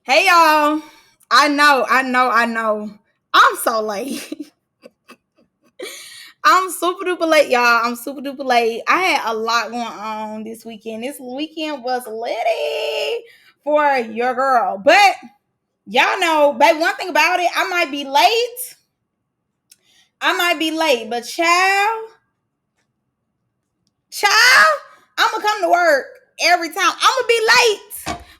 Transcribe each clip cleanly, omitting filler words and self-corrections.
Hey y'all. I know. I'm so late. I'm super duper late, y'all. I'm super duper late. I had a lot going on this weekend. This weekend was litty for your girl. But y'all know, babe, one thing about it, I might be late. But child, I'm gonna come to work every time. I'm gonna be late,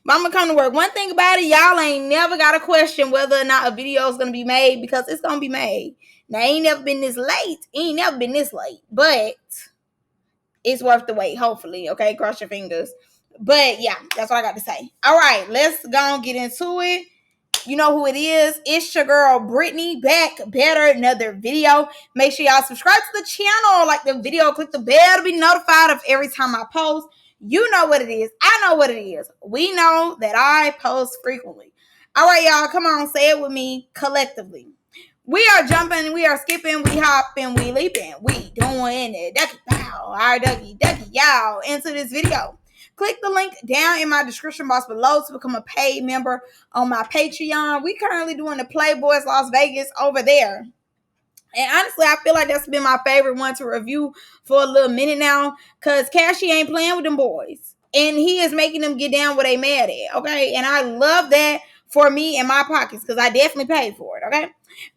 but I'm gonna come to work. One thing about it, y'all ain't never got to question whether or not a video is gonna be made because it's gonna be made. Now, ain't never been this late. Ain't never been this late, but it's worth the wait. Hopefully, okay. Cross your fingers. But yeah, that's what I got to say. All right, let's go and get into it. You know who it is. It's your girl, Brittany, back better, another video. Make sure y'all subscribe to the channel, like the video, click the bell to be notified of every time I post. You know what it is. I know what it is. We know that I post frequently. All right, y'all, come on, say it with me collectively. We are jumping, we are skipping, we hopping, we leaping, we doing it. Ducky, pow, all right, ducky, y'all, into this video. Click the link down in my description box below to become a paid member on my Patreon. We currently doing the Playboys Las Vegas over there. And honestly, I feel like that's been my favorite one to review for a little minute now. Because Cashy ain't playing with them boys. And he is making them get down what they mad at. Okay. And I love that for me in my pockets. Because I definitely paid for it. Okay.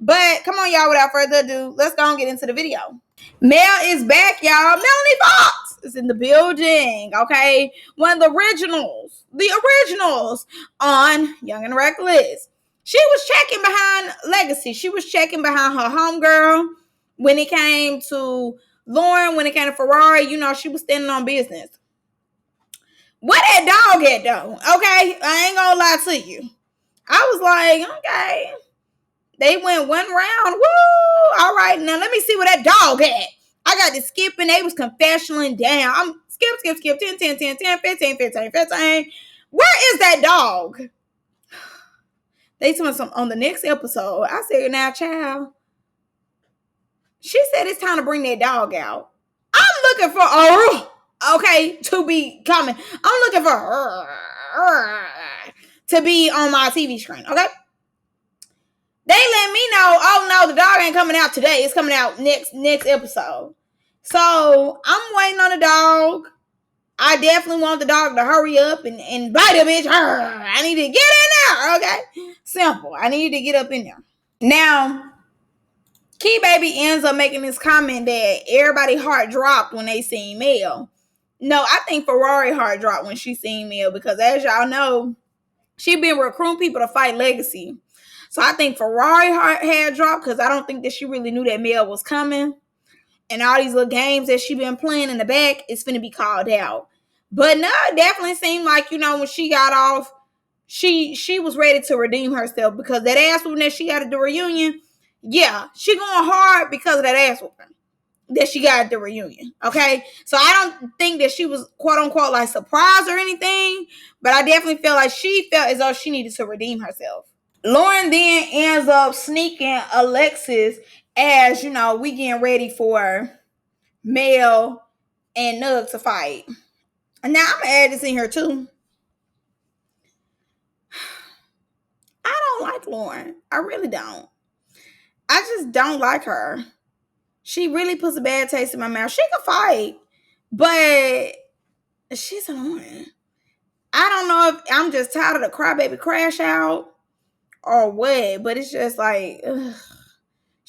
But come on, y'all, without further ado, let's go and get into the video. Mel is back, y'all. Melanie Fox is in the building, okay? One of the originals on Young and Reckless. She was checking behind Legacy. She was checking behind her homegirl when it came to Lauren, when it came to Ferrari. You know, she was standing on business. Where that dog at, though? Okay? I ain't gonna lie to you. I was like, okay. They went one round. Woo! All right, now let me see where that dog at. I got to skip and they was confessioning down. I'm skip, 10, 10, 10, 10, 15, 15, 15. Where is that dog? They told some on the next episode. I said, now, child. She said it's time to bring that dog out. I'm looking for okay, to be coming. I'm looking for to be on my TV screen, okay? They let me know, oh no, the dog ain't coming out today. It's coming out next episode. So I'm waiting on the dog. I definitely want the dog to hurry up and bite a bitch. I need to get in there. Okay. Simple. I need to get up in there. Now, Key Baby ends up making this comment that everybody heart dropped when they seen Mel. No, I think Ferrari heart dropped when she seen Mel because as y'all know, she been recruiting people to fight Legacy. So I think Ferrari heart had dropped because I don't think that she really knew that Mel was coming. And all these little games that she been playing in the back is finna be called out. But no, it definitely seemed like, you know, when she got off, she was ready to redeem herself because that ass whooping that she got at the reunion, yeah, she going hard because of that ass whooping that she got at the reunion. Okay. So I don't think that she was quote unquote like surprised or anything, but I definitely feel like she felt as though she needed to redeem herself. Lauren then ends up sneaking Alexis as, you know, we getting ready for Mel and Nug to fight. And now I'm going to add this in here too. I don't like Lauren. I really don't. I just don't like her. She really puts a bad taste in my mouth. She can fight, but she's annoying. I don't know if I'm just tired of the crybaby crash out or what, but it's just like, ugh.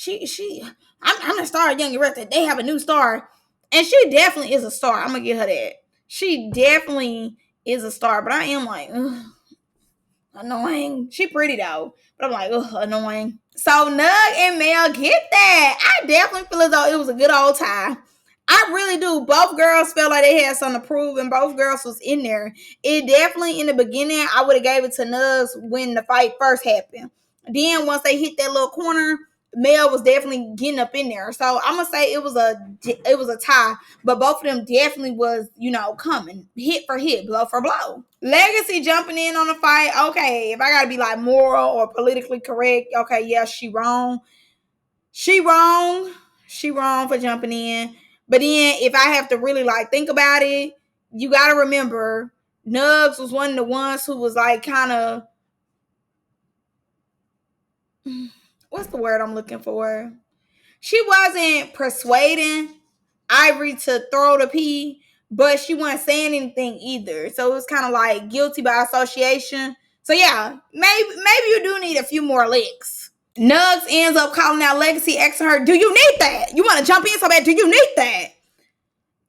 I'm the star of Young and Reckless. They have a new star, and she definitely is a star. I'm gonna give her that. She definitely is a star, but I am like, ugh, annoying. She pretty though, but I'm like, ugh, annoying. So Nug and Mel get that. I definitely feel as though it was a good old time. I really do. Both girls felt like they had something to prove, and both girls was in there. It definitely in the beginning, I would have gave it to Nugs when the fight first happened. Then once they hit that little corner, Mel was definitely getting up in there. So I'm gonna say it was a tie, but both of them definitely was, you know, coming hit for hit, blow for blow. Legacy jumping in on the fight. Okay, if I gotta be like moral or politically correct, okay, yeah, she wrong. She wrong for jumping in. But then if I have to really like think about it, you gotta remember Nugs was one of the ones who was like kind of what's the word I'm looking for? She wasn't persuading Ivory to throw the pee, but she wasn't saying anything either. So it was kind of like guilty by association. So yeah, maybe you do need a few more licks. Nugs ends up calling out Legacy, asking her, "Do you need that? You want to jump in so bad? Do you need that?"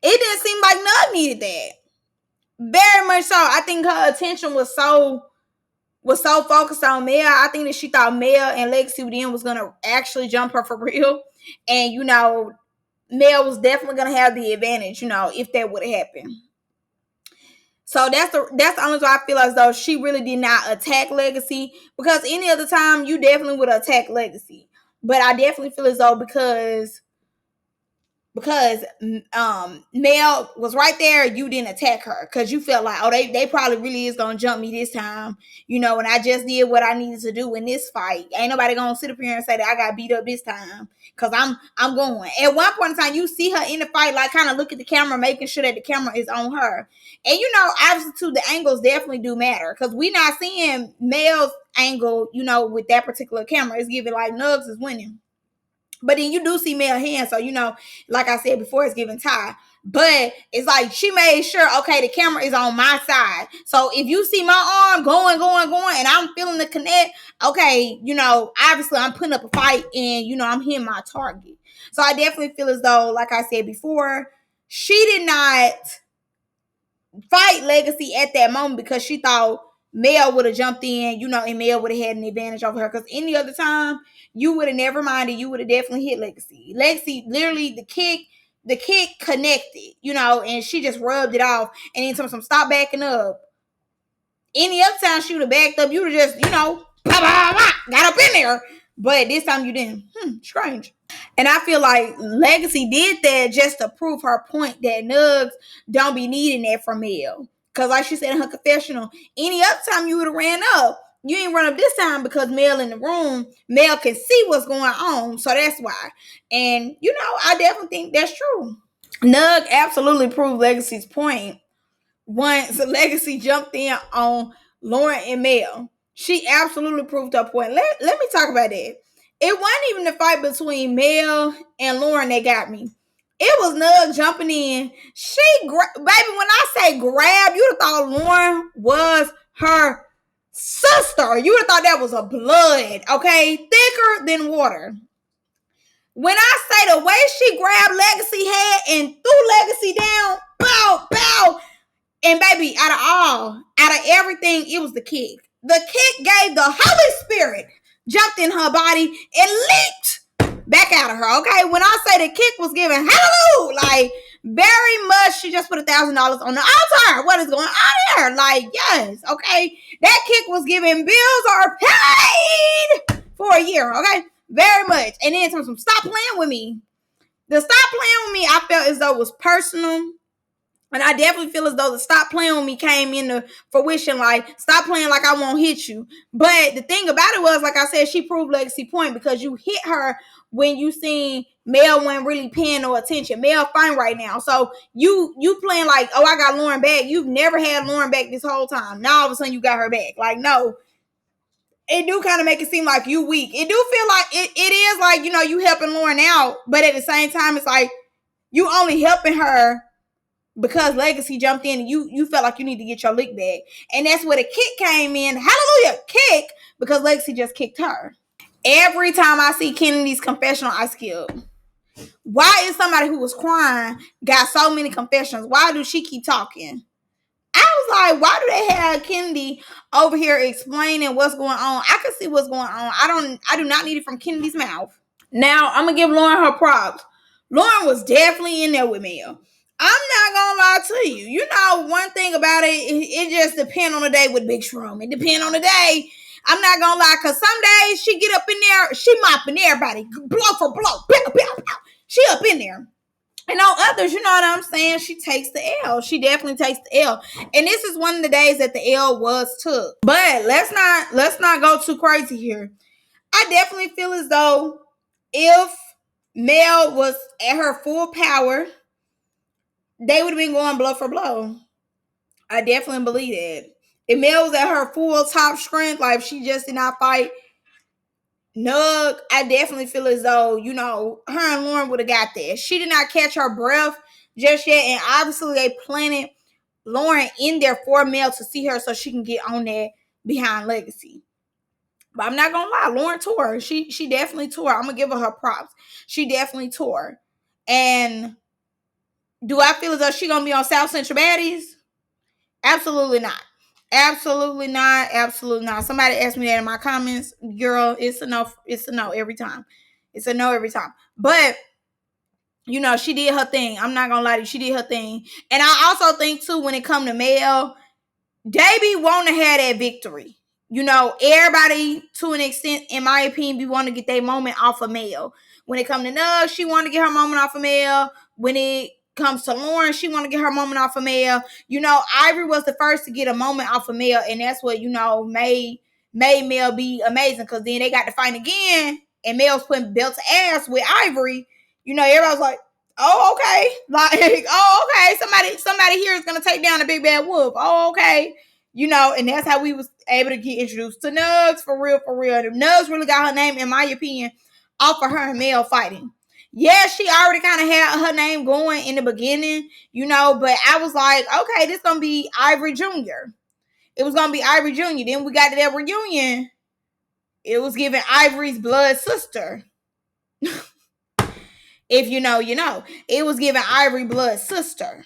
It didn't seem like Nug needed that. Very much so. I think her attention was so focused on Mel. I think that she thought Mel and Legacy then was gonna actually jump her for real. And Mel was definitely gonna have the advantage, if that would have happened. So that's the only reason I feel as though she really did not attack Legacy, because any other time you definitely would attack Legacy. But I definitely feel as though because Mel was right there, you didn't attack her because you felt like, oh, they probably really is gonna jump me this time, and I just did what I needed to do in this fight. Ain't nobody gonna sit up here and say that I got beat up this time, because I'm going. At one point in time, you see her in the fight, like kind of look at the camera, making sure that the camera is on her. And obviously too, the angles definitely do matter, because we not seeing Mel's angle, with that particular camera. It's giving like Nugs is winning. But then you do see Mel hand, so like I said before, it's giving tie. But it's like she made sure, okay, the camera is on my side. So if you see my arm going, and I'm feeling the connect, okay, obviously I'm putting up a fight, and I'm hitting my target. So I definitely feel as though, like I said before, she did not fight Legacy at that moment because she thought Mel would have jumped in, and Mel would have had an advantage over her. Because any other time, you would have never minded. You would have definitely hit Legacy. Legacy, literally, the kick connected, and she just rubbed it off. And then some stop backing up. Any other time she would have backed up, you would have just, got up in there. But this time you didn't. Strange. And I feel like Legacy did that just to prove her point that Nugs don't be needing that from Mel. Because like she said in her confessional, any other time you would have ran up, you ain't run up this time because Mel in the room, Mel can see what's going on. So that's why. And, I definitely think that's true. Nug absolutely proved Legacy's point once Legacy jumped in on Lauren and Mel. She absolutely proved her point. Let me talk about that. It wasn't even the fight between Mel and Lauren that got me. It was Nug jumping in. Baby, when I say grab, you'd have thought Lauren was her sister. You would have thought that was a blood, okay? Thicker than water. When I say the way she grabbed Legacy head and threw Legacy down, bow, bow. And baby, out of everything, it was the kick. The kick gave the Holy Spirit, jumped in her body and leaped back out of her. Okay, when I say the kick was given, hallelujah, like very much, she just put $1,000 on the altar. What is going on here? Like, yes, okay, that kick was given. Bills are paid for a year. Okay, very much. And then some stop playing with me. The stop playing with me, I felt as though it was personal. And I definitely feel as though the stop playing with me came into fruition, like, stop playing like I won't hit you. But the thing about it was, like I said, she proved Legacy point because you hit her when you seen Mel wasn't really paying no attention. Mel fine right now. So you playing like, oh, I got Lauren back. You've never had Lauren back this whole time. Now all of a sudden you got her back. Like, no. It do kind of make it seem like you weak. It do feel like it is like, you helping Lauren out. But at the same time, it's like you only helping her because Legacy jumped in and you felt like you need to get your lick back. And that's where the kick came in. Hallelujah, kick, because Legacy just kicked her. Every time I see Kennedy's confessional, I skip. Why is somebody who was crying got so many confessions? Why do she keep talking? I was like, why do they have Kennedy over here explaining what's going on? I can see what's going on. I do not need it from Kennedy's mouth. Now, I'm going to give Lauren her props. Lauren was definitely in there with Mel. I'm not gonna lie to you. One thing about it just depends on the day with Big Shroom. It depends on the day. I'm not gonna lie, because some days she get up in there, she mopping everybody, blow for blow. Pow, pow, pow. She up in there. And on others, you know what I'm saying? She takes the L. She definitely takes the L. And this is one of the days that the L was took. But let's not go too crazy here. I definitely feel as though if Mel was at her full power, they would have been going blow for blow. I definitely believe that. If Mel was at her full top strength, like if she just did not fight Nug, I definitely feel as though, her and Lauren would have got there. She did not catch her breath just yet, and obviously they planted Lauren in there for Mel to see her so she can get on there behind Legacy. But I'm not gonna lie, Lauren tore. She definitely tore. I'm gonna give her props. She definitely tore. And do I feel as though she gonna be on South Central Baddies? Absolutely not. Absolutely not. Absolutely not. Somebody asked me that in my comments. Girl, it's a no. It's a no every time. It's a no every time. But she did her thing. I'm not gonna lie to you. She did her thing. And I also think too, when it come to Mel, Davey want to have that victory. Everybody to an extent, in my opinion, be want to get their moment off of Mel. When it comes to Nug, she want to get her moment off of Mel. When it comes to Lauren, she want to get her moment off of Mel. Ivory was the first to get a moment off of Mel, and that's what made Mel be amazing. Because then they got to fight again, and Mel's putting belt to ass with Ivory. Everybody was like, "Oh, okay." Like, "Oh, okay." Somebody here is gonna take down the big bad wolf. Oh, okay. And that's how we was able to get introduced to Nugs for real, for real. And Nugs really got her name, in my opinion, off of her and Mel fighting. Yeah, she already kind of had her name going in the beginning, but I was like, okay, this gonna be Ivory Jr. It was gonna be Ivory Jr. Then we got to that reunion. It was giving Ivory's blood sister. If you know, you know. It was giving Ivory blood sister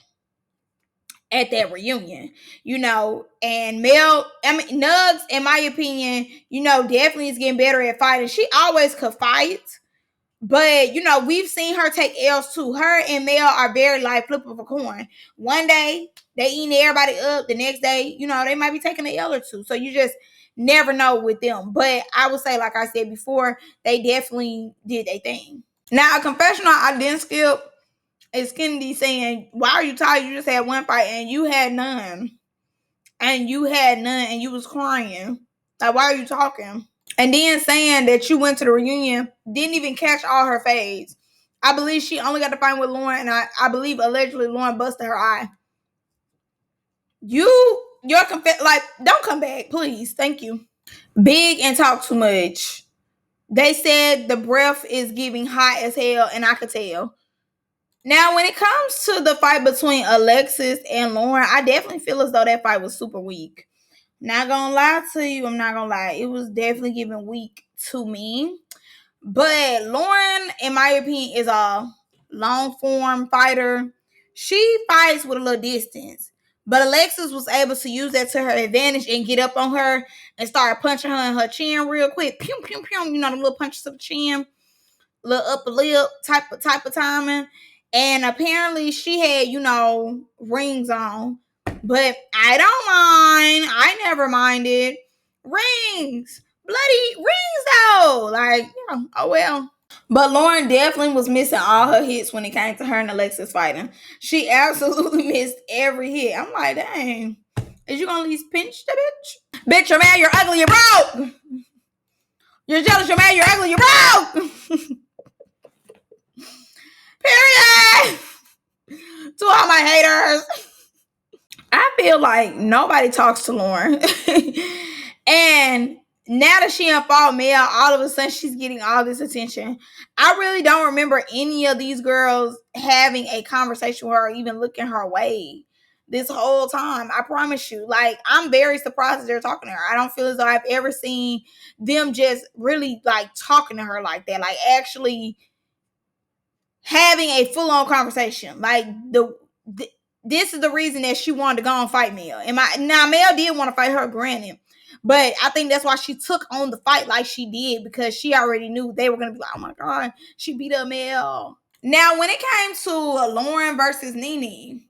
at that reunion, and Nugs, in my opinion, definitely is getting better at fighting. She always could fight, but we've seen her take L's too. Her and Mel are very like flip of a coin. One day they eating everybody up, the next day, they might be taking an L or two. So you just never know with them. But I would say, like I said before, they definitely did their thing. Now, a confessional I didn't skip is Kennedy saying, "Why are you tired? You just had one fight and you had none. And you had none and you was crying. Like, why are you talking?" And then saying that you went to the reunion, didn't even catch all her fades. I believe she only got to fight with Lauren, and I believe allegedly Lauren busted her eye. Don't come back, please. Thank you. Big and talk too much. They said the breath is giving hot as hell, and I could tell. Now, when it comes to the fight between Alexis and Lauren, I definitely feel as though that fight was super weak. Not gonna lie to you, I'm not gonna lie. It was definitely giving weak to me. But Lauren, in my opinion, is a long form fighter. She fights with a little distance. But Alexis was able to use that to her advantage and get up on her and start punching her in her chin real quick. Pew, pew, pew. The little punches to the chin, little upper lip type of timing. And apparently she had, rings on. But I don't mind. I never minded. Rings. Bloody rings though. Like, oh well. But Lauren definitely was missing all her hits when it came to her and Alexis fighting. She absolutely missed every hit. I'm like, dang. Is you gonna at least pinch the bitch? Bitch, you're mad, you're ugly, you're broke. You're jealous, you're mad, you're ugly, you're broke. Period. To all my haters. I feel like nobody talks to Lauren. And now that she unfollowed Mel, all of a sudden she's getting all this attention. I really don't remember any of these girls having a conversation with her or even looking her way this whole time. I promise you. Like, I'm very surprised that they're talking to her. I don't feel as though I've ever seen them just really like talking to her like that. Like, actually having a full-on conversation. Like, this is the reason that she wanted to go and fight Mel. Now Mel did want to fight her, granted, but I think that's why she took on the fight like she did, because she already knew they were gonna be like, oh my god, she beat up Mel. Now, when it came to Lauren versus Nene,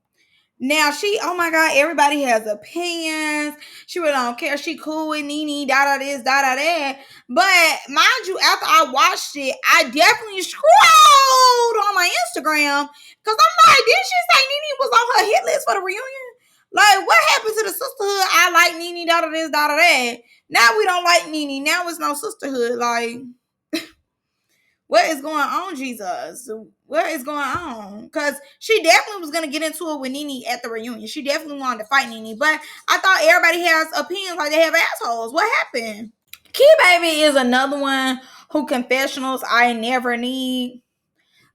now oh my god, everybody has opinions. She really don't care. She cool with Nene, this, that. But mind you, after I watched it, I definitely scrolled on my Instagram because I'm like, did she say Nene was on her hit list for the reunion? Like, what happened to the sisterhood? I like Nene, this, that. Now we don't like Nene. Now it's no sisterhood. Like, what is going on, Jesus? What is going on? Because she definitely was going to get into it with Nene at the reunion. She definitely wanted to fight Nene. But I thought everybody has opinions like they have assholes. What happened? Key Baby is another one who confessionals I never need.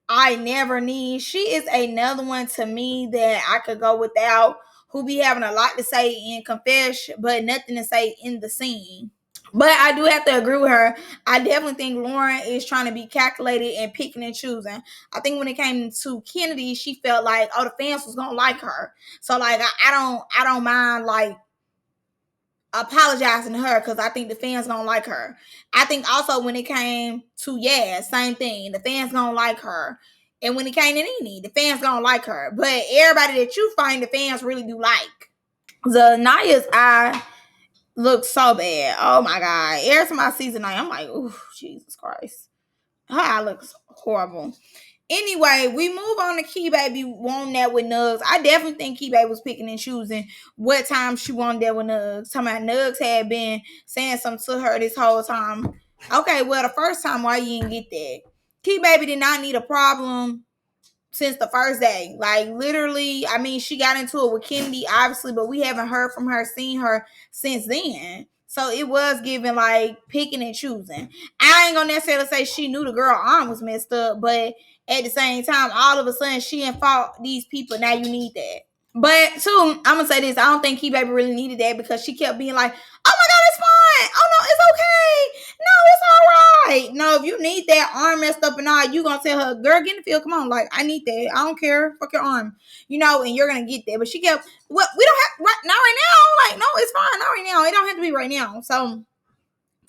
I never need. She is another one to me that I could go without, who be having a lot to say in confess, but nothing to say in the scene. But I do have to agree with her. I definitely think Lauren is trying to be calculated and picking and choosing. I think when it came to Kennedy, she felt like, oh, the fans was gonna like her. So like I don't mind like apologizing to her because I think the fans gonna like her. I think also when it came to same thing. The fans gonna like her. And when it came to Nene, the fans gonna like her. But everybody that you find the fans really do like. Zanaya's eye looks so bad. Oh my god. Every time I see Zanaya, I'm like, ooh, Jesus Christ. Her eye looks horrible. Anyway, we move on to Key Baby wanting that with Nugs. I definitely think Key Baby was picking and choosing what time she wanted that with Nugs. Talking about Nugs had been saying something to her this whole time. Okay, well, the first time, why you didn't get that? Key Baby did not need a problem since the first day. Like, literally, I mean, she got into it with Kennedy, obviously, but we haven't heard from her, seen her since then. So it was giving like picking and choosing. I ain't gonna necessarily say she knew the girl arm was messed up, but at the same time, all of a sudden she ain't fought these people. Now you need that. But too, I'm gonna say this: I don't think Key Baby really needed that because she kept being like, "Oh my god, it's fine. Oh no, it's okay. No, it's all right." No, if you need that arm messed up and all, you gonna tell her, "Girl, get in the field. Come on, like I need that. I don't care. Fuck your arm, and you're gonna get that." But she kept, "Well, we don't have not right now. Like, no, it's fine. Not right now. It don't have to be right now." So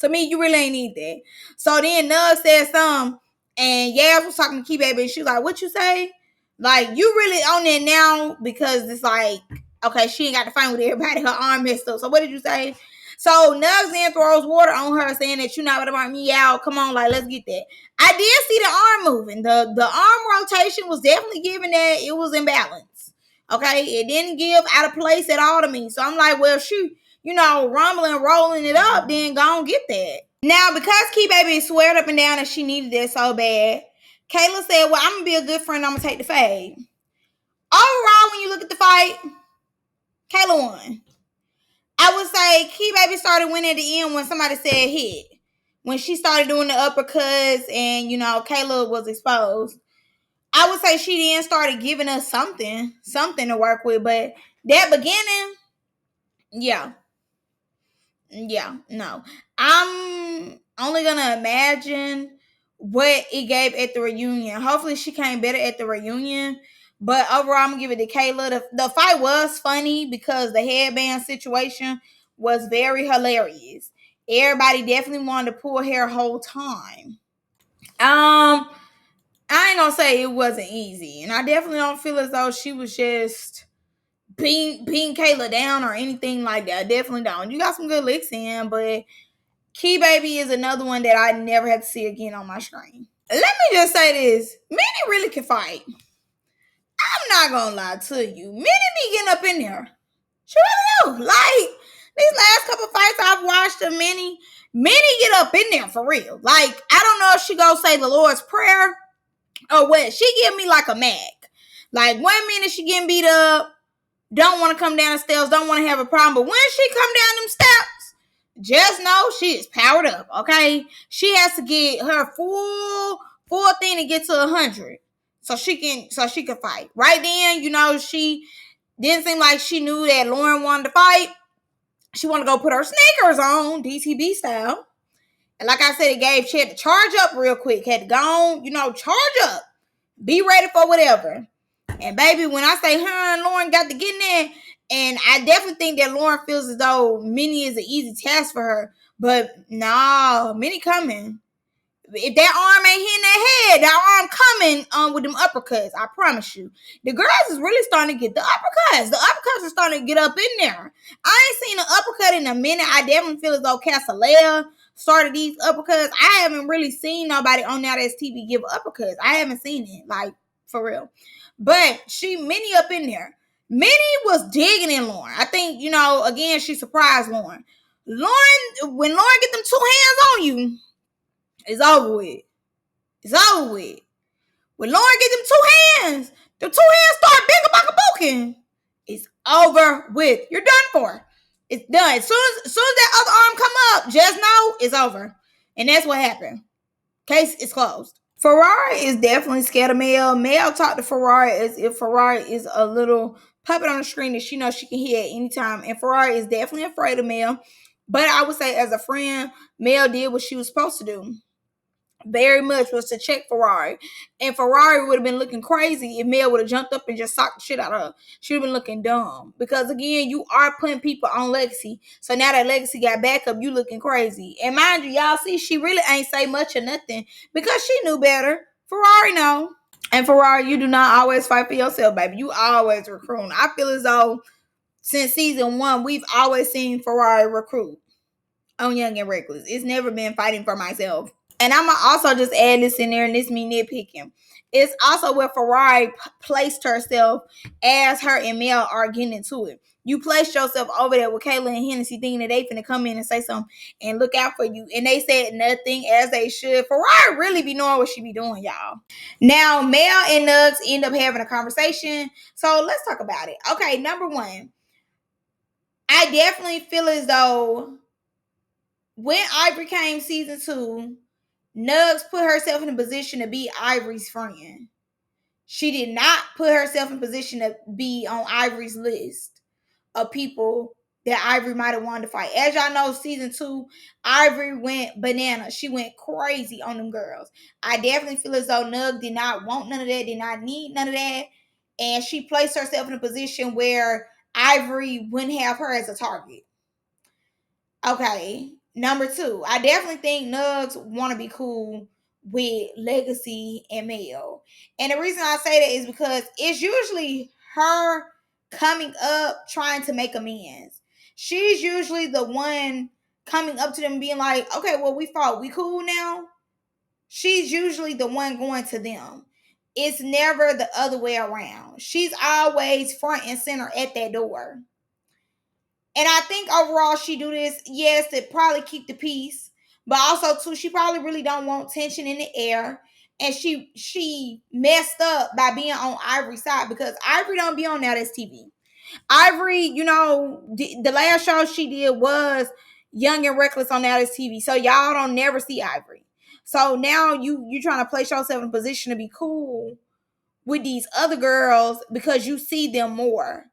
to me, you really ain't need that. So then Nug said something, and Yaz was talking to Key Baby, and she was like, "What you say? Like, you really on that now?" Because it's like, okay, she ain't got to fight with everybody. Her arm messed up. So what did you say? So Nug then throws water on her, saying that you're not gonna burn me out. Come on, like, let's get that. I did see the arm moving. The arm rotation was definitely giving that it was imbalance. Okay, it didn't give out of place at all to me. So I'm like, well, shoot, rumbling, rolling it up, then go and get that. Now, because Key Baby sweared up and down that she needed that so bad, Kayla said, well, I'm going to be a good friend. I'm going to take the fade. Overall, when you look at the fight, Kayla won. I would say Key Baby started winning at the end when somebody said hit. When she started doing the uppercuts and, Kayla was exposed. I would say she then started giving us something to work with. But that beginning, yeah, no. I'm only gonna imagine what it gave at the reunion. Hopefully she came better at the reunion. But overall, I'm gonna give it to Kayla. The fight was funny because the headband situation was very hilarious. Everybody definitely wanted to pull hair whole time. I ain't gonna say it wasn't easy, and I definitely don't feel as though she was just beating Kayla down or anything like that. I definitely don't. You got some good licks in, but Key Baby is another one that I never have to see again on my screen. Let me just say this. Minnie really can fight. I'm not gonna lie to you. Minnie be getting up in there. She really do. Like, these last couple fights I've watched of Minnie get up in there for real. Like, I don't know if she gonna say the Lord's Prayer or what. She give me like a Mac. Like, 1 minute she getting beat up, don't want to come down the stairs, don't want to have a problem. But when she come down them steps, just know she is powered up, okay? She has to get her full thing to get to 100. So she can fight. Right then, she didn't seem like she knew that Lauren wanted to fight. She wanted to go put her sneakers on, DTB style. And like I said, it gave she had to charge up real quick. Had to go on, charge up. Be ready for whatever. And baby, when I say her and Lauren got to get in there, and I definitely think that Lauren feels as though Minnie is an easy task for her. But no, Minnie coming. If that arm ain't hitting that head, that arm coming with them uppercuts. I promise you. The girls is really starting to get the uppercuts. The uppercuts are starting to get up in there. I ain't seen an uppercut in a minute. I definitely feel as though Casalea started these uppercuts. I haven't really seen nobody on Now That's TV give uppercuts. I haven't seen it, like, for real. But Minnie up in there. Minnie was digging in Lauren. I think, again, she surprised Lauren. When Lauren get them two hands on you, it's over with. It's over with. When Lauren get them two hands start booking. It's over with. You're done for. It's done. As soon as that other arm come up, just know it's over. And that's what happened. Case is closed. Ferrari is definitely scared of Mel. Mel talked to Ferrari as if Ferrari is a little puppet on the screen that she knows she can hit at any time. And Ferrari is definitely afraid of Mel. But I would say, as a friend, Mel did what she was supposed to do. Very much was to check Ferrari. And Ferrari would have been looking crazy if Mel would have jumped up and just socked the shit out of her. She would have been looking dumb. Because again, you are putting people on Legacy. So now that Legacy got backup, you looking crazy. And mind you, y'all see, she really ain't say much or nothing because she knew better. Ferrari know. And Ferrari, you do not always fight for yourself, baby. You always recruit. I feel as though since season 1, we've always seen Ferrari recruit on Young and Reckless. It's never been fighting for myself. And I'm going to also just add this in there, and this me nitpicking. It's also where Ferrari placed herself as her and Mel are getting into it. You placed yourself over there with Kayla and Hennessy thinking that they finna come in and say something and look out for you. And they said nothing, as they should. Ferrari really be knowing what she be doing, y'all. Now, Mel and Nugs end up having a conversation. So let's talk about it. Okay, number one. I definitely feel as though when Ivory came season 2, Nugs put herself in a position to be Ivory's friend. She did not put herself in a position to be on Ivory's list of people that Ivory might have wanted to fight. As y'all know, season 2, Ivory went bananas. She went crazy on them girls. I definitely feel as though Nug did not want none of that, did not need none of that. And she placed herself in a position where Ivory wouldn't have her as a target. Okay, number 2, I definitely think Nugs want to be cool with Legacy and Mel. And the reason I say that is because it's usually her coming up trying to make amends. She's usually the one coming up to them being like, okay, well, we fought. We cool now? She's usually the one going to them. It's never the other way around. She's always front and center at that door. And I think overall she do this, yes, to probably keep the peace, but also too, she probably really don't want tension in the air. And she messed up by being on Ivory's side because Ivory don't be on now that's TV. Ivory, the last show she did was Young and Reckless on now that's TV. So y'all don't never see Ivory. So now you trying to place yourself in a position to be cool with these other girls because you see them more.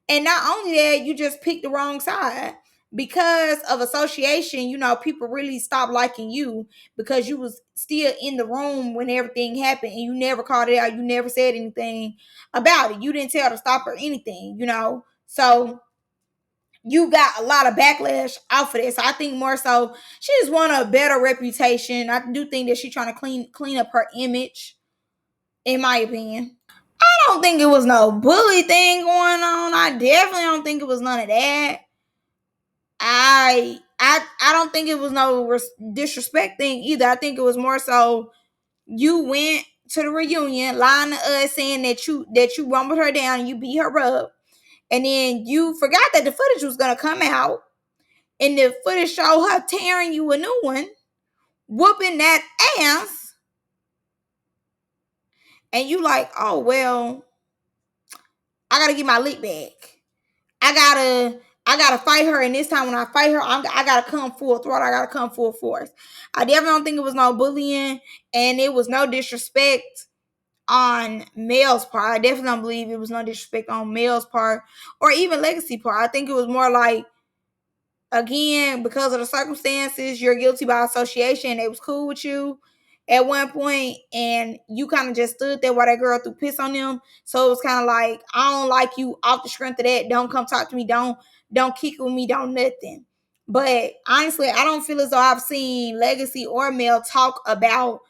And not only that, you just picked the wrong side. Because of association, people really stopped liking you because you was still in the room when everything happened and you never called it out. You never said anything about it. You didn't tell her to stop or anything, So you got a lot of backlash off of this. So I think more so she just want a better reputation. I do think that she's trying to clean up her image, in my opinion. I don't think it was no bully thing going on. I definitely don't think it was none of that. I don't think it was no disrespect thing either. I think it was more so you went to the reunion lying to us saying that you rumbled her down and you beat her up, and then you forgot that the footage was gonna come out, and the footage showed her tearing you a new one, whooping that ass, and you like, oh well, I gotta get my lick back. I gotta fight her, and this time when I fight her, I gotta come full throttle. I gotta come full force. I definitely don't think it was no bullying, and it was no disrespect on Mel's part. I definitely don't believe it was no disrespect on Mel's part or even Legacy part. I think it was more like, again, because of the circumstances, you're guilty by association. They was cool with you at one point, and you kind of just stood there while that girl threw piss on them. So it was kind of like, I don't like you off the strength of that. Don't come talk to me. Don't kick with me. Don't nothing. But honestly, I don't feel as though I've seen Legacy or Mel talk about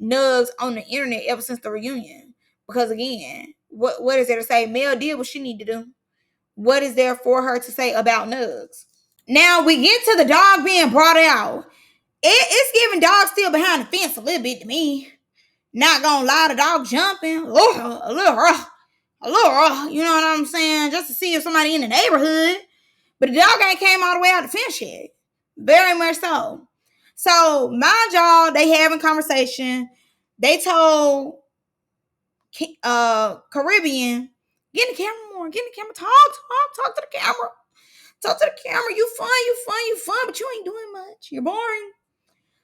Nugs on the internet ever since the reunion. Because again, what is there to say? Mel did what she needed to do. What is there for her to say about Nugs? Now we get to the dog being brought out. It's giving dog still behind the fence a little bit to me. Not gonna lie, the dog jumping a little rough, you know what I'm saying? Just to see if somebody in the neighborhood. But the dog ain't came all the way out the fence yet. Very much so. So mind y'all, they having conversation. They told Caribbean, get in the camera more, get in the camera, talk to the camera. Talk to the camera. You fun, but you ain't doing much. You're boring.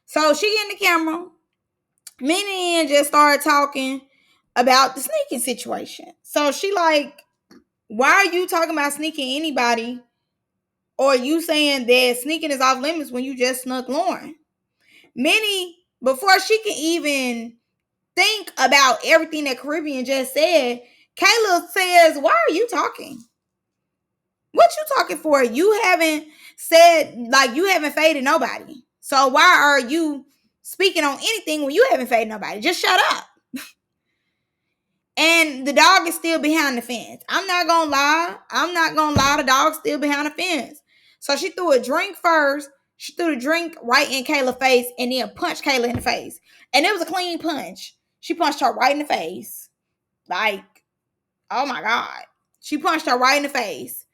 So she get in the camera Nene just started talking about the sneaking situation. So she like, why are you talking about sneaking anybody? Or you saying that sneaking is off limits when you just snuck Lauren? Minnie, before she can even think about everything that Caribbean just said, Kayla says, why are you talking? What you talking for? You haven't said, like, you haven't faded nobody. So why are you speaking on anything when you haven't faded nobody? Just shut up. And the dog is still behind the fence. I'm not gonna lie. The dog's still behind the fence. So she threw a drink first. She threw the drink right in Kayla's face and then punched Kayla in the face. And it was a clean punch. She punched her right in the face. Like, oh my God. She punched her right in the face.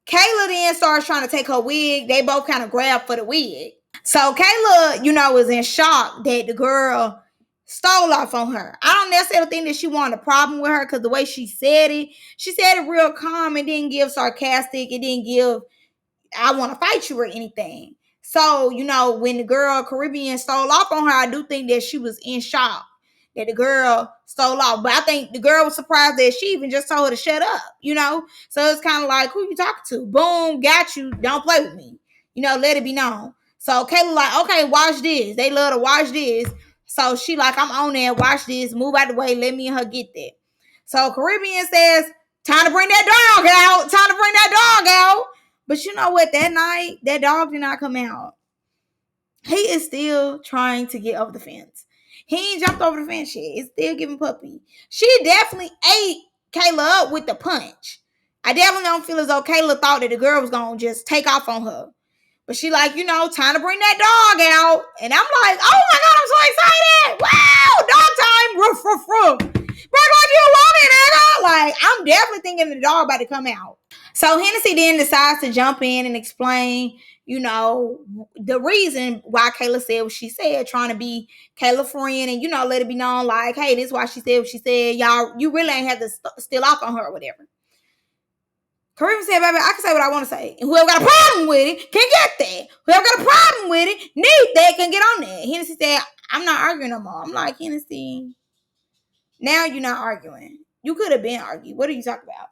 Kayla then starts trying to take her wig. They both kind of grabbed for the wig. So Kayla, was in shock that the girl stole off on her. I don't necessarily think that she wanted a problem with her because the way she said it real calm. It didn't give sarcastic. It didn't give, I want to fight you or anything. So, when the girl Caribbean stole off on her, I do think that she was in shock that the girl stole off. But I think the girl was surprised that she even just told her to shut up, So it's kind of like, who you talking to? Boom, got you. Don't play with me. Let it be known. So Kayla like, okay, watch this. They love to watch this. So she like, I'm on there. Watch this. Move out the way. Let me and her get there. So Caribbean says, time to bring that dog out. Time to bring that dog out. But you know what? That night, that dog did not come out. He is still trying to get over the fence. He ain't jumped over the fence yet. It's still giving puppy. She definitely ate Kayla up with the punch. I definitely don't feel as though Kayla thought that the girl was going to just take off on her. But she like, time to bring that dog out. And I'm like, oh my God, I'm so excited. Wow, dog time. Ruff, ruff, ruff. Bark like you want it, nigga. Like, I'm definitely thinking the dog about to come out. So Hennessy then decides to jump in and explain, the reason why Kayla said what she said, trying to be Kayla's friend and, let it be known like, hey, this is why she said what she said. Y'all, you really ain't have to steal off on her or whatever. Caribbean said, baby, I can say what I want to say. And whoever got a problem with it can get that. Whoever got a problem with it, need that, can get on there. Hennessy said, I'm not arguing no more. I'm like, Hennessy, now you're not arguing. You could have been arguing. What are you talking about?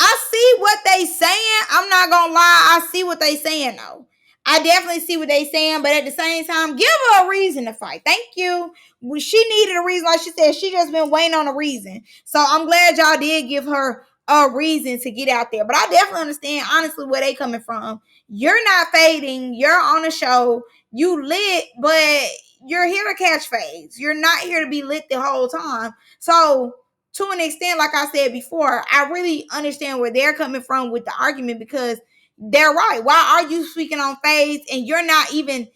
I see what they saying. I'm not gonna lie. I see what they saying though. I definitely see what they saying, but at the same time, give her a reason to fight. Thank you. She needed a reason. Like she said, she just been waiting on a reason. So I'm glad y'all did give her a reason to get out there. But I definitely understand, honestly, where they coming from. You're not fading. You're on a show. You lit, but you're here to catch fades. You're not here to be lit the whole time. So to an extent, like I said before, I really understand where they're coming from with the argument because they're right. Why are you speaking on fades and you're not even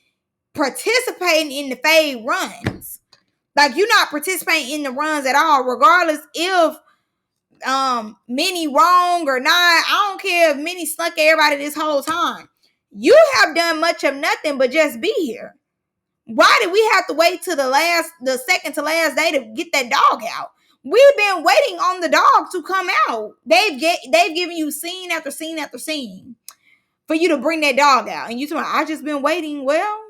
participating in the fade runs? Like, you're not participating in the runs at all, regardless if Minnie wrong or not. I don't care if Minnie snuck everybody this whole time. You have done much of nothing but just be here. Why did we have to wait till the second to last day to get that dog out? We've been waiting on the dog to come out. They've given you scene after scene after scene for you to bring that dog out. And you tell me, I just been waiting. Well,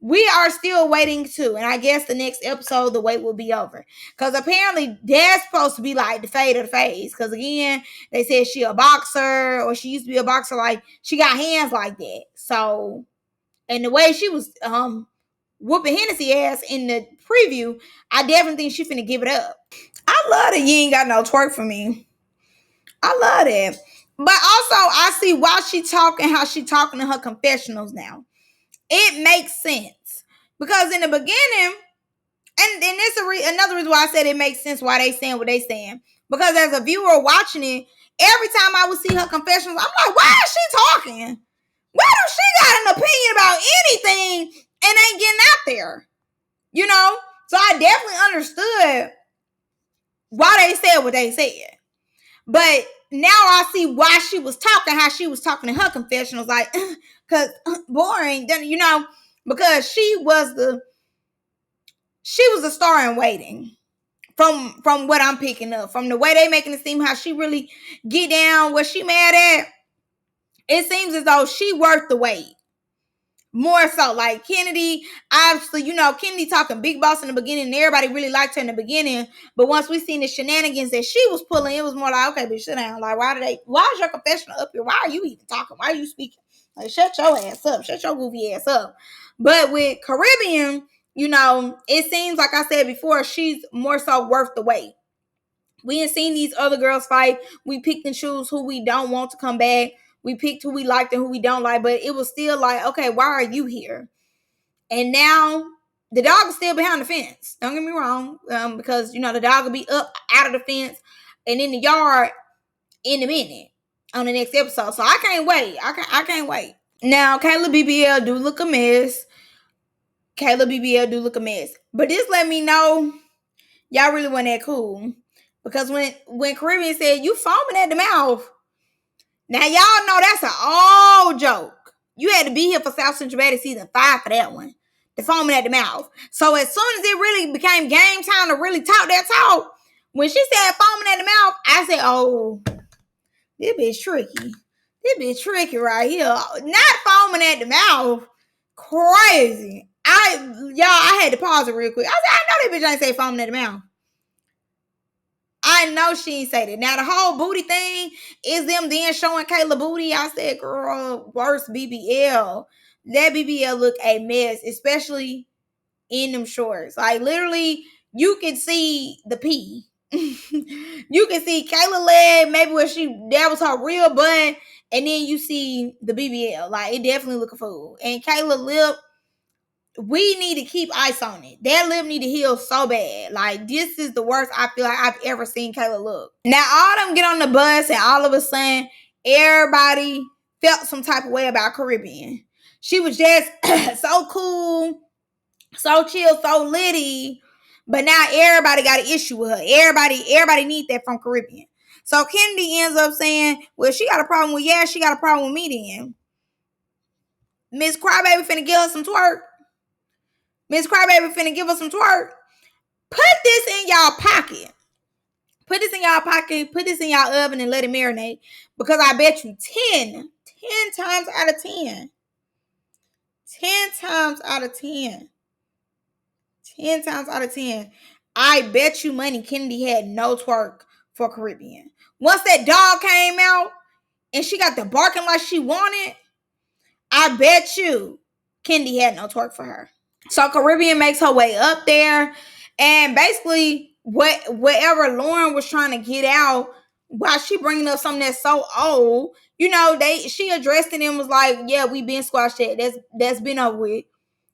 we are still waiting too. And I guess the next episode, the wait will be over. Because apparently that's supposed to be like the fade of the phase. Because again, they said she a boxer or she used to be a boxer. Like, she got hands like that. So, and the way she was whooping Hennessy ass in the preview, I definitely think she finna give it up. I love that you ain't got no twerk for me. I love that. But also, I see why she talking, how she talking in her confessionals now. It makes sense. Because in the beginning, and this is another reason why I said it makes sense why they saying what they saying. Because as a viewer watching it, every time I would see her confessionals, I'm like, why is she talking? Why does she got an opinion about anything and ain't getting out there? So I definitely understood why they said what they said. But now I see why she was talking, how she was talking in her confessionals, like, because boring, because she was the star in waiting. From what I'm picking up, from the way they making it seem how she really get down, what she mad at, it seems as though she worth the wait. More so, like Kennedy, obviously, Kennedy talking big boss in the beginning, and everybody really liked her in the beginning. But once we seen the shenanigans that she was pulling, it was more like, okay, bitch, sit down. Like, why is your confessional up here? Why are you even talking? Why are you speaking? Like, shut your ass up. Shut your goofy ass up. But with Caribbean, it seems like I said before, she's more so worth the wait. We ain't seen these other girls fight. We picked and choose who we don't want to come back. We picked who we liked and who we don't like, but it was still like, okay, why are you here? And now the dog is still behind the fence. Don't get me wrong, because the dog will be up out of the fence and in the yard in a minute on the next episode. So I can't wait. I can't wait. Now Kayla BBL do look a mess. But this let me know y'all really wasn't that cool. Because when Caribbean said you foaming at the mouth, now y'all know that's an old joke. You had to be here for South Central Bad season 5 for that one. The foaming at the mouth. So as soon as it really became game time to really talk that talk, when she said foaming at the mouth, I said, oh, this bitch tricky. This bitch tricky right here. Not foaming at the mouth. Crazy. I had to pause it real quick. I said, I know that bitch ain't say foaming at the mouth. I know she ain't say that. Now the whole booty thing is them then showing Kayla booty. I said, girl, worse BBL. That BBL look a mess, especially in them shorts. Like literally, you can see the pee. You can see Kayla leg, maybe where that was her real butt, and then you see the BBL. Like it definitely look a fool. And Kayla lip, we need to keep ice on it. That lip need to heal so bad. Like this is the worst I feel like I've ever seen Kayla look. Now all them get on the bus and all of a sudden everybody felt some type of way about Caribbean. She was just so cool, so chill, so litty. But now everybody got an issue with her. Everybody need that from Caribbean. So Kennedy ends up saying, well, she got a problem with, she got a problem with me then. Miss Crybaby finna give her some twerk. Miss Crybaby finna give us some twerk. Put this in y'all pocket. Put this in y'all pocket. Put this in y'all oven and let it marinate. Because I bet you 10 times out of 10. 10 times out of 10. 10 times out of 10. I bet you money Kennedy had no twerk for Caribbean. Once that dog came out and she got the barking like she wanted, I bet you Kennedy had no twerk for her. So Caribbean makes her way up there, and basically whatever Lauren was trying to get out, while she bringing up something that's so old, she addressed it and was like, yeah, we been squashed that. That's been over with.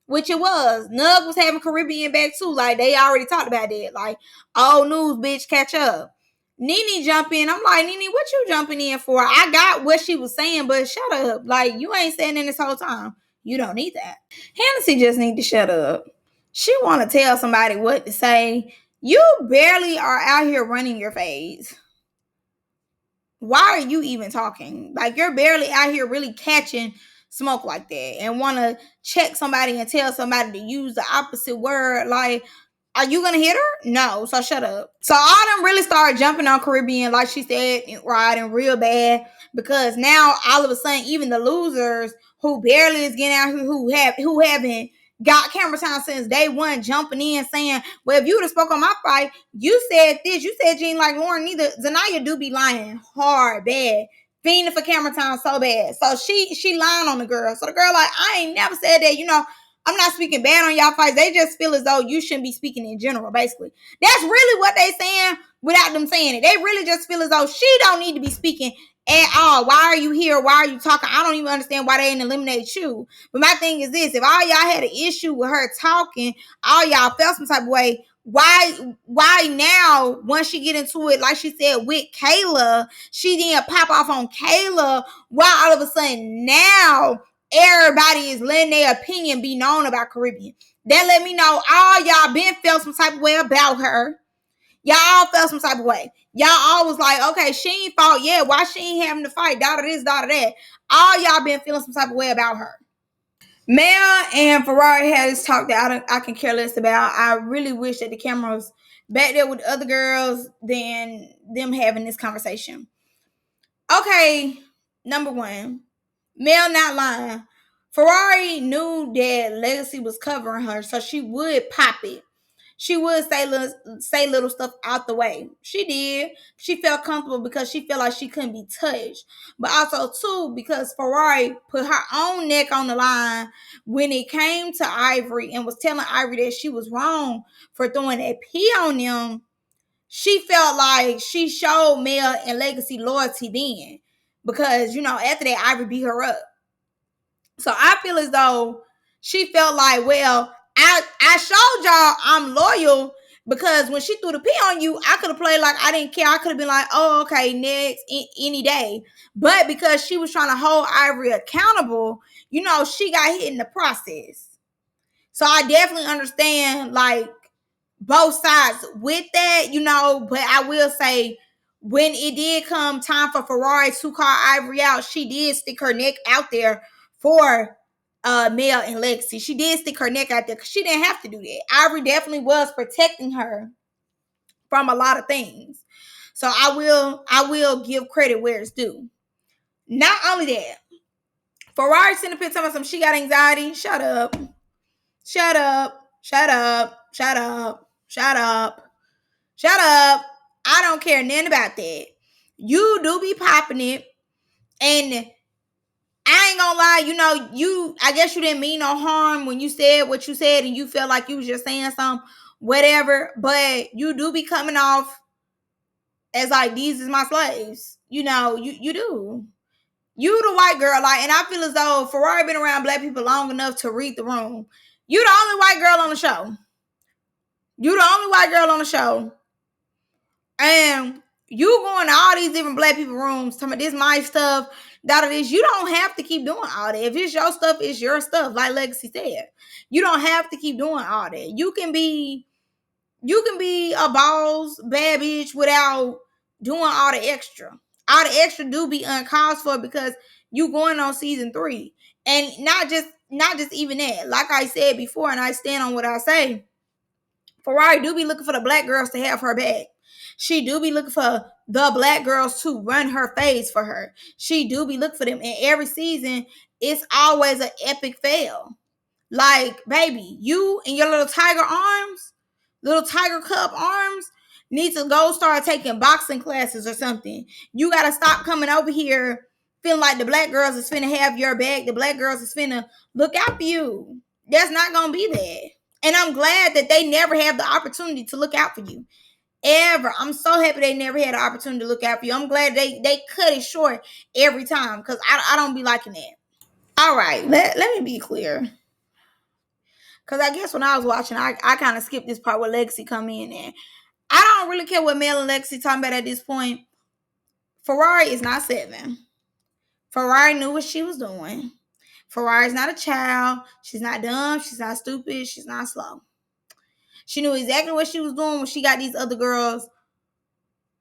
Which it was. Nug was having Caribbean back too. Like they already talked about that. Like, old news, bitch, catch up. Nene jump in. I'm like, Nene, what you jumping in for? I got what she was saying, but shut up. Like, you ain't saying in this whole time. You don't need that. Hennessy just need to shut up. She want to tell somebody what to say. You barely are out here running your phase. Why are you even talking? Like, you're barely out here really catching smoke like that and want to check somebody and tell somebody to use the opposite word. Like, are you gonna hit her? No, so shut up. So all them really started jumping on Caribbean, like she said, riding real bad, because now all of a sudden even the losers who barely is getting out here, who haven't got camera time since day one, jumping in saying, well, if you would have spoke on my fight, you said this, you said you ain't like Lauren neither. Zanaya do be lying hard, bad, fiending for camera time so bad. So she lying on the girl. So the girl like, I ain't never said that, I'm not speaking bad on y'all fights. They just feel as though you shouldn't be speaking in general, basically. That's really what they saying without them saying it. They really just feel as though she don't need to be speaking at all. Why are you here? Why are you talking? I don't even understand why they ain't eliminate you. But my thing is this, if all y'all had an issue with her talking, all y'all felt some type of way, why now, once she get into it, like she said, with Kayla, she didn't pop off on Kayla, why all of a sudden now everybody is letting their opinion be known about Caribbean? That let me know all y'all been felt some type of way about her. Y'all felt some type of way. Y'all all was like, okay, she ain't fought yet. Why she ain't having to fight? Daughter this, daughter that. All y'all been feeling some type of way about her. Mel and Ferrari had this talk that I can care less about. I really wish that the camera was back there with the other girls than them having this conversation. Okay, number one, Mel not lying. Ferrari knew that Legacy was covering her, so she would pop it. She would say little stuff out the way. She did. She felt comfortable because she felt like she couldn't be touched. But also, too, because Ferrari put her own neck on the line when it came to Ivory and was telling Ivory that she was wrong for throwing that pee on them. She felt like she showed Mel and Legacy loyalty then. Because, after that, Ivory beat her up. So I feel as though she felt like, well, I showed y'all I'm loyal because when she threw the pee on you, I could have played like I didn't care. I could have been like, oh, okay, next, any day. But because she was trying to hold Ivory accountable, she got hit in the process. So I definitely understand, like, both sides with that, but I will say when it did come time for Ferrari to call Ivory out, she did stick her neck out there for Mel and Lexi. She did stick her neck out there because she didn't have to do that. Ivory definitely was protecting her from a lot of things. So I will give credit where it's due. Not only that, Ferrari sent a picture telling some she got anxiety. Shut up. Shut up. Shut up. Shut up. Shut up. Shut up. I don't care nothing about that. You do be popping it. And I ain't gonna lie, I guess you didn't mean no harm when you said what you said and you felt like you was just saying something, whatever. But you do be coming off as like, these is my slaves. You do. You the white girl, like, and I feel as though Ferrari been around black people long enough to read the room. You the only white girl on the show. You the only white girl on the show. And you going to all these different black people rooms, talking about this my stuff, this. You don't have to keep doing all that. If it's your stuff, it's your stuff. Like Legacy said, you don't have to keep doing all that. You can be a boss, bad bitch without doing all the extra. All the extra do be uncalled for because you going on season 3, and not just even that. Like I said before, and I stand on what I say. Ferrari do be looking for the black girls to have her back. She do be looking for the black girls to run her face for her. She do be looking for them. And every season, it's always an epic fail. Like, baby, you and your little tiger arms, little tiger cub arms, need to go start taking boxing classes or something. You got to stop coming over here feeling like the black girls is finna have your back. The black girls is finna look out for you. That's not going to be there. And I'm glad that they never have the opportunity to look out for you. Ever. I'm so happy they never had the opportunity to look out for you. I'm glad they cut it short every time because I don't be liking that. All right, let me be clear. Because I guess when I was watching, I kind of skipped this part where Lexi come in. And I don't really care what Mel and Lexi talking about at this point. Ferrari is not 7. Ferrari knew what she was doing. Ferrari's not a child. She's not dumb. She's not stupid. She's not slow. She knew exactly what she was doing when she got these other girls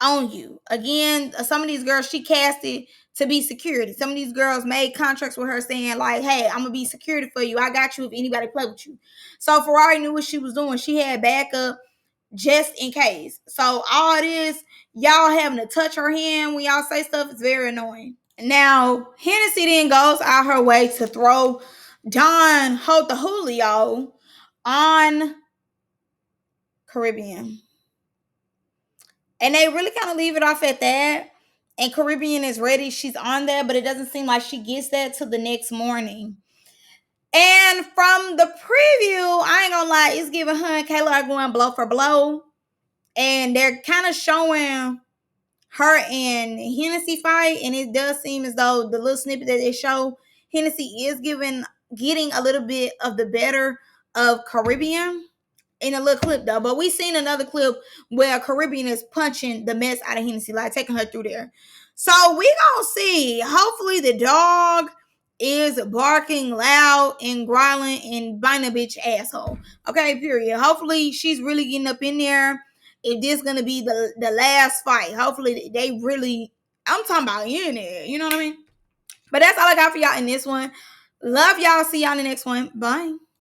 on you. Again, some of these girls she casted to be security. Some of these girls made contracts with her saying like, hey, I'm going to be security for you. I got you if anybody play with you. So Ferrari knew what she was doing. She had backup just in case. So all this, y'all having to touch her hand when y'all say stuff is very annoying. Now, Hennessy then goes out her way to throw Don Holt the Julio on Caribbean. And they really kind of leave it off at that. And Caribbean is ready. She's on there, but it doesn't seem like she gets that till the next morning. And from the preview, I ain't gonna lie, it's giving her and Kayla are going blow for blow. And they're kind of showing her and Hennessy fight. And it does seem as though the little snippet that they show, Hennessy is getting a little bit of the better of Caribbean in a little clip though. But we seen another clip where Caribbean is punching the mess out of Hennessy, like taking her through there. So we gonna see. Hopefully the dog is barking loud and growling and biting a bitch asshole. Okay, period. Hopefully she's really getting up in there. If this gonna be the last fight, hopefully they really, I'm talking about in there. You know what I mean? But that's all I got for y'all in this one. Love y'all. See y'all in the next one. Bye.